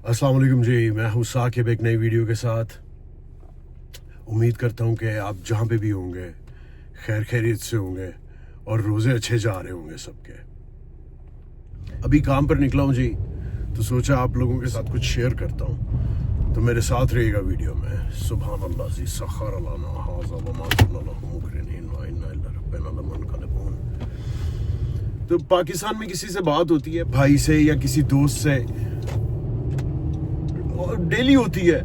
अस्सलाम वालेकुम जी, मैं हूँ साकिब एक नई वीडियो के साथ। उम्मीद करता हूँ कि आप जहाँ पे भी होंगे खैर खैरियत से होंगे और रोज़े अच्छे जा रहे होंगे सबके। अभी काम पर निकला हूँ जी, तो सोचा आप लोगों के साथ कुछ शेयर करता हूँ, तो मेरे साथ रहिएगा वीडियो में। सुभान अल्लाह जी सखर लना हाज़ा व मा कुन्ना लहू मुक़रिनीन व इन्ना इला रब्बिना लमुनक़लिबून। तो पाकिस्तान में किसी से बात होती है, भाई से या किसी दोस्त से, डेली होती है,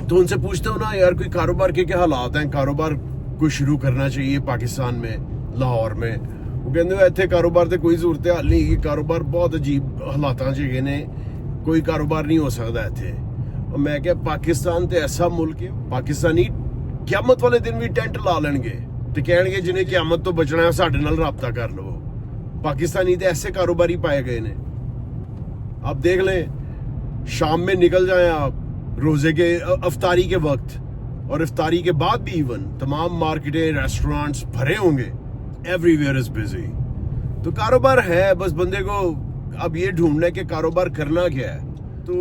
तो उनसे पूछते हो ना यार कोई कारोबार के क्या हालात हैं, कारोबार कोई शुरू करना चाहिए पाकिस्तान में, लाहौर में। वो कहते हैं इतने कारोबार से कोई सूरत हाल नहीं, ये कारोबार बहुत अजीब हालात च ने, कोई कारोबार नहीं हो सकता इतने। और मैं क्या, पाकिस्तान तो ऐसा मुल्क है, पाकिस्तानी क्यामत वाले दिन भी टेंट ला लेंगे तो कहेंगे जिन्हें क्यामत तो बचना है साढ़े नाल राबता कर लो। पाकिस्तानी तो ऐसे कारोबारी पाए गए ने। आप देख लें, शाम में निकल जाएं आप रोजे के अफ्तारी के वक्त, और इफ्तारी के बाद भी इवन तमाम मार्केटें रेस्टोरेंट्स भरे होंगे, एवरीवेयर इज बिजी। तो कारोबार है, बस बंदे को अब ये ढूंढना है कि कारोबार करना क्या है। तो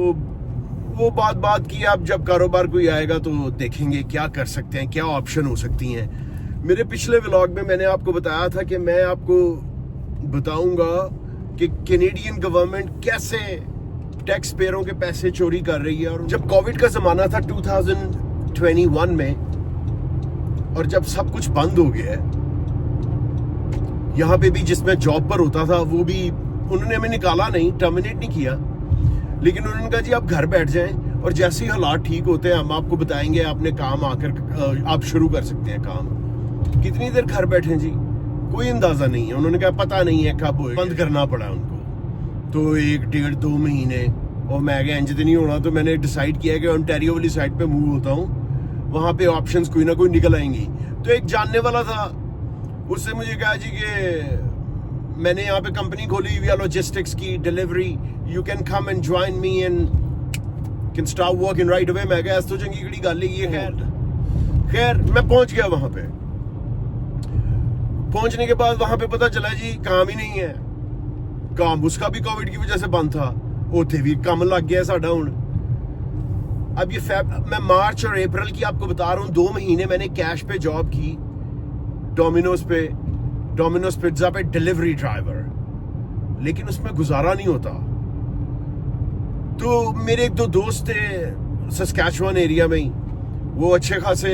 वो बात की, आप जब कारोबार कोई आएगा तो देखेंगे क्या कर सकते हैं, क्या ऑप्शन हो सकती हैं। मेरे पिछले व्लॉग में मैंने आपको बताया था कि मैं आपको बताऊंगा कि कैनेडियन गवर्नमेंट कैसे टैक्स पेयरों के पैसे चोरी कर रही है। और जब कोविड का जमाना था 2021 में, और जब सब कुछ बंद हो गया है, यहाँ पे भी जिसमें जॉब पर होता था वो भी उन्होंने हमें निकाला नहीं, टर्मिनेट नहीं किया, लेकिन उन्होंने कहा जी आप घर बैठ जाएं और जैसे ही हालात ठीक होते हैं हम आपको बताएंगे, आपने काम आकर आप शुरू कर सकते हैं काम। कितनी देर घर बैठे जी, कोई अंदाजा नहीं है। उन्होंने कहा पता नहीं है कब बंद करना पड़ा उनको, तो 1 डेढ़ 2 महीने। और मैं गया इंज नहीं होना, तो मैंने डिसाइड किया कि ओंटारियो वाली साइड पे मूव होता हूँ, वहाँ पे ऑप्शंस कोई ना कोई निकल आएंगी। तो एक जानने वाला था, उससे मुझे कहा जी कि मैंने यहाँ पे कंपनी खोली हुई है लॉजिस्टिक्स की, delivery, you can come and join me and can start working right away. मैं गया तो चंगी गड़ी गल ही है। खैर मैं पहुंच गया वहां पे। पहुंचने के बाद वहां पे पता चला जी काम ही नहीं है। काम उसका भी कोविड की वजह से बंद था, उथे भी कम लग गया साडा हुण। अब ये मैं मार्च और अप्रैल की आपको बता रहा हूँ, 2 महीने मैंने कैश पे जॉब की, डोमिनोज पिज्जा पे डिलीवरी ड्राइवर, लेकिन उसमें गुजारा नहीं होता। तो मेरे 1-2 दोस्त थे सस्कैचुअन एरिया में ही, वो अच्छे खासे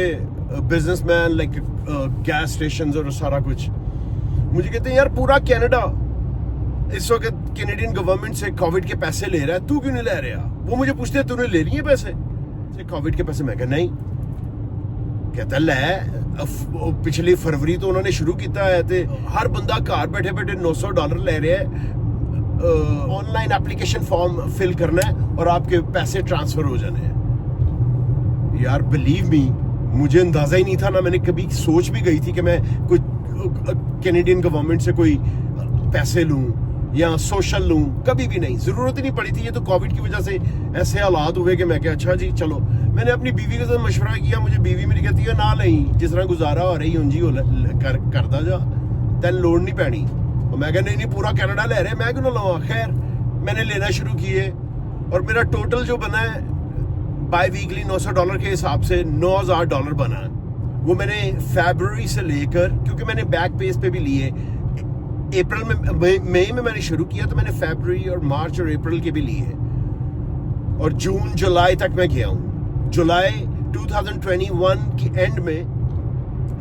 बिजनेसमैन, लाइक गैस स्टेशन और सारा कुछ। मुझे कहते हैं यार पूरा कनाडा इस वक्त कैनेडियन गवर्नमेंट से कोविड के पैसे ले रहा है, तू क्यों नहीं ले रहा? वो मुझे पूछते हैं तूने ले लिए पैसे कोविड के पैसे? मैं कहा नहीं। कहता ले, पिछली फरवरी तो उन्होंने शुरू किया है, ते हर बंदा घर बैठे बैठे $900 ले रहा है, ऑनलाइन एप्लीकेशन फॉर्म फिल करना है और आपके पैसे ट्रांसफर हो जाने हैं। यार बिलीव मी, मुझे अंदाजा ही नहीं था ना, मैंने कभी सोच भी गई थी कि मैं कोई कैनेडियन गवर्नमेंट से कोई पैसे लूं या सोशल लूं, कभी भी नहीं, जरूरत ही नहीं पड़ी थी। ये तो कोविड की वजह से ऐसे हालात हुए कि मैं क्या, अच्छा जी चलो। मैंने अपनी बीवी के साथ मशवरा किया, मुझे बीवी मेरी कहती है ना नहीं, जिस तरह गुजारा हो रही उंजी करदा जा, तेन लोड़ नहीं पैनी। और मैं कहा नहीं पूरा कनाडा ले रहे, मैं क्यों ना लवा। खैर मैंने लेना शुरू किए और मेरा टोटल जो बना है बाई वीकली $900 के हिसाब से $9,000 बना है। वो मैंने फरवरी से लेकर, क्योंकि मैंने बैक पेस पे भी लिए, अप्रैल में मई में मैंने शुरू किया, तो मैंने फरवरी और मार्च और अप्रैल के भी लिए, और जून जुलाई तक मैं गया हूँ। जुलाई 2021 की एंड में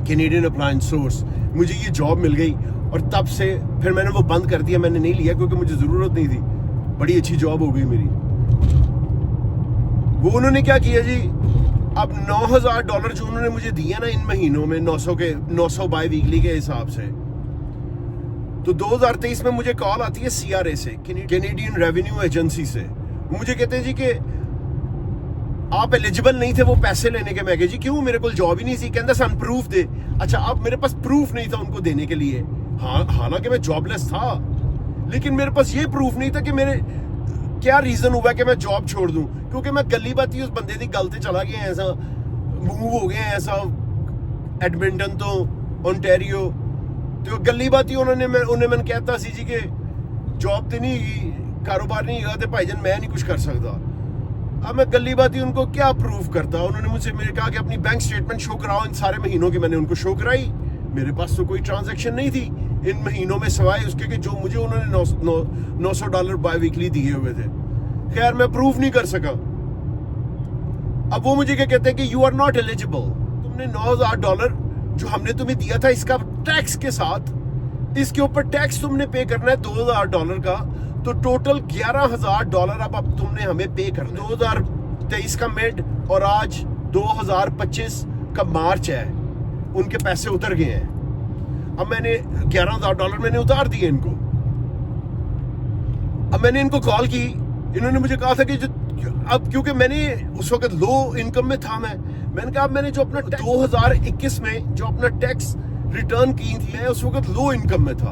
कैनेडियन अप्लायंस सोर्स मुझे ये जॉब मिल गई, और तब से फिर मैंने वो बंद कर दिया, मैंने नहीं लिया क्योंकि मुझे ज़रूरत नहीं थी। बड़ी अच्छी जॉब हो गई मेरी। वो उन्होंने क्या किया जी, अब $9,000 जो उन्होंने मुझे दिया ना इन महीनों में, 900 बाई वीकली के हिसाब से, तो 2023 में मुझे कॉल आती है CRA से, कैनेडियन रेवेन्यू एजेंसी से। मुझे कहते हैं जी कि आप एलिजिबल नहीं थे वो पैसे लेने के। मैं कहा जी क्यों, मेरे को जॉब ही नहीं थी। कहता सन प्रूफ दे। अच्छा, अब मेरे पास प्रूफ नहीं था उनको देने के लिए, हालांकि मैं जॉबलेस था, लेकिन मेरे पास ये प्रूफ नहीं था कि मेरे क्या रीजन हुआ कि मैं जॉब छोड़ दूं। क्योंकि मैं गली बाती उस बंदे की गल ते चला गया, ऐसा मूव हो गया, ऐसा एडमिंटन तो ओंटारियो, तो गली बाती उन्हें मैंने कहता सी जी कि जॉब तो नहीं कारोबार नहीं है तो भाईजान मैं नहीं कुछ कर सकता। अब मैं गली बाती उनको क्या प्रूव करता। उन्होंने मुझसे मेरे कहा कि अपनी बैंक स्टेटमेंट शो कराओ। इन सारे महीनों की मैंने उनको शो कराई, मेरे पास तो कोई ट्रांजैक्शन नहीं थी इन महीनों में, सिवाय उसके कि जो मुझे उन्होंने $900 बाय वीकली दिए हुए थे। खैर मैं प्रूव नहीं कर सका। अब वो मुझे क्या कहते हैं कि यू आर नॉट एलिजिबल, तुमने $9,000 जो हमने तुम्हें दिया था इसका टैक्स के साथ, इसके ऊपर टैक्स तुमने पे करना है $2,000 का, तो टोटल $11,000 अब तुमने हमें पे करना। 2023 का मिड और आज 2025 का मार्च है, उनके पैसे उतर गए हैं। अब मैंने $11,000 मैंने उतार दिए इनको। अब मैंने इनको कॉल की, इन्होंने मुझे कहा था कि अब क्योंकि मैंने उस वक्त लो इनकम में था, मैंने कहा मैंने जो अपना 2021 में जो अपना टैक्स रिटर्न की थी, मैं उस वक्त लो इनकम में था।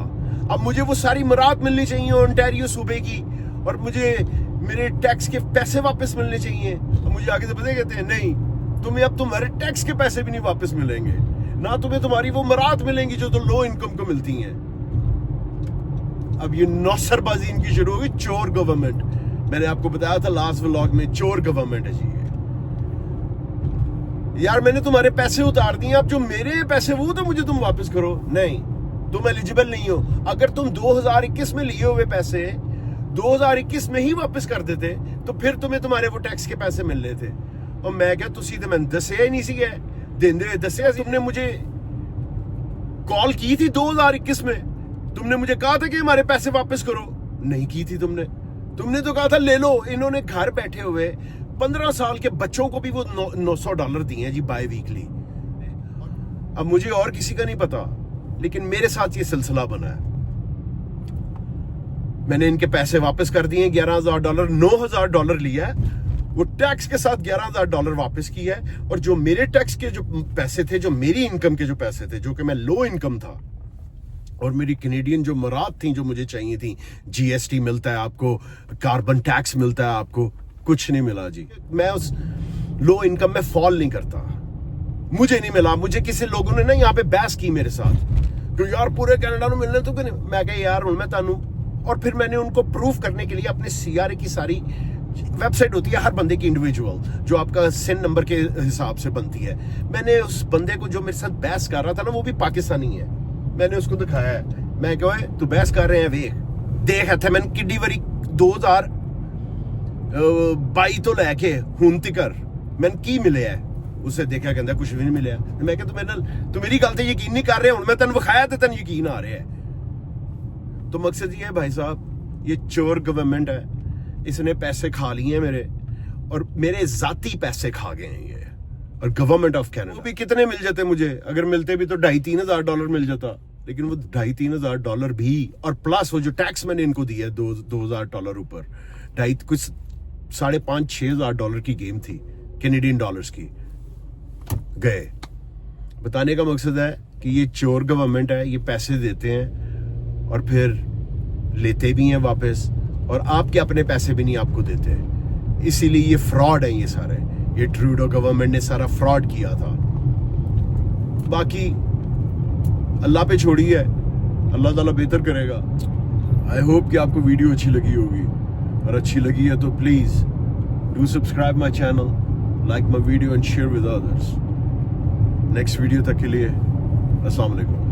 अब मुझे वो सारी मराहत मिलनी चाहिए ओंटारियो सूबे की, और मुझे मेरे टैक्स के पैसे वापस मिलने चाहिए। अब मुझे आगे से पता कहते हैं नहीं, तुम्हें अब तुम्हारे टैक्स के पैसे भी नहीं वापस मिलेंगे, ना तुम्हें तुम्हारी वो मराहत मिलेंगी जो तो लो इनकम को मिलती हैं। अब ये नौसरबाजी इनकी शुरू होगी। चोर गवर्नमेंट, मैंने आपको बताया था लास्ट व्लॉग में, चोर गवर्नमेंट है जी ये। यार मैंने तुम्हारे पैसे उतार दिए, अब जो मेरे पैसे वो तो मुझे तुम वापस करो। नहीं, तुम एलिजिबल नहीं हो। अगर तुम 2021 में लिए हुए पैसे 2021 में ही वापस कर देते तो फिर तुम्हें तुम्हारे वो टैक्स के पैसे मिल रहे थे। और मैं क्या तुसी तो मैंने दसिया ही नहीं सी है, देंदे दसिया। तुमने मुझे कॉल की थी 2021 में, तुमने मुझे कहा था कि हमारे पैसे वापस करो, नहीं की थी तुमने तो कहा था ले लो। इन्होंने घर बैठे हुए 15 साल के बच्चों को भी वो $900 दिए हैं जी बाय वीकली। अब मुझे और किसी का नहीं पता, लेकिन मेरे साथ ये सिलसिला बना है। मैंने इनके पैसे वापस कर दिए, $11,000, $9,000 लिया है, वो टैक्स के साथ $11,000 वापस किया है। और जो मेरे टैक्स के जो पैसे थे, जो मेरी इनकम के जो पैसे थे, जो कि मैं लो इनकम था, और मेरी कैनेडियन जो मराहत थी जो मुझे चाहिए थी, GST मिलता है आपको, कार्बन टैक्स मिलता है आपको, कुछ नहीं मिला जी। मैं उस लो इनकम में फॉल नहीं करता, मुझे नहीं मिला। मुझे किसी लोगों ने ना यहाँ पे बहस की मेरे साथ कि यार पूरे कनाडा में मिलने तो नहीं। मैं कहा यार मैं तानू, और फिर मैंने उनको प्रूफ करने के लिए अपने CRA की सारी वेबसाइट होती है हर बंदे की इंडिविजुअल, जो आपका SIN नंबर के हिसाब से बनती है। मैंने उस बंदे को जो मेरे साथ बहस कर रहा था ना, वो भी पाकिस्तानी है, मैंने उसको दिखाया है। मैं क्या तू बहस कर रहे हैं देख थे मैंने किड्डी वरी 2022 तो लैके हुन तिकर मैंने की मिले है। उसे देखा कहता कुछ भी नहीं मिले। मैं क्या तू मेरी गल ते यकीन नहीं कर रहे, हुण मैं तेन विखाया ते तेन यकीन आ रहा है। तो मकसद ये है भाई साहब, ये चोर गवर्नमेंट है, इसने पैसे खा लिए हैं मेरे, और मेरे जाती पैसे खा गए हैं ये। और गवर्नमेंट ऑफ कैनेडा, वो भी कितने मिल जाते मुझे, अगर मिलते भी तो $2,500-3,000 मिल जाता, लेकिन वो $2,500 भी, और प्लस वो जो टैक्स मैंने इनको दिया है $2,000 ऊपर, कुछ $5,500-6,000 की गेम थी कैनेडियन डॉलर्स की, गए। बताने का मकसद है कि ये चोर गवर्नमेंट है, ये पैसे देते हैं और फिर लेते भी हैं वापस, और आपके अपने पैसे भी नहीं आपको देते, इसीलिए ये फ्रॉड है। ये सारे, ये ट्रूडो गवर्नमेंट ने सारा फ्रॉड किया था। बाकी अल्लाह पे छोड़िए, अल्लाह ताला बेहतर करेगा। आई होप कि आपको वीडियो अच्छी लगी होगी, और अच्छी लगी है तो please do subscribe my channel, like my video and share with others. Next video तक के लिए अस्सलाम वालेकुम।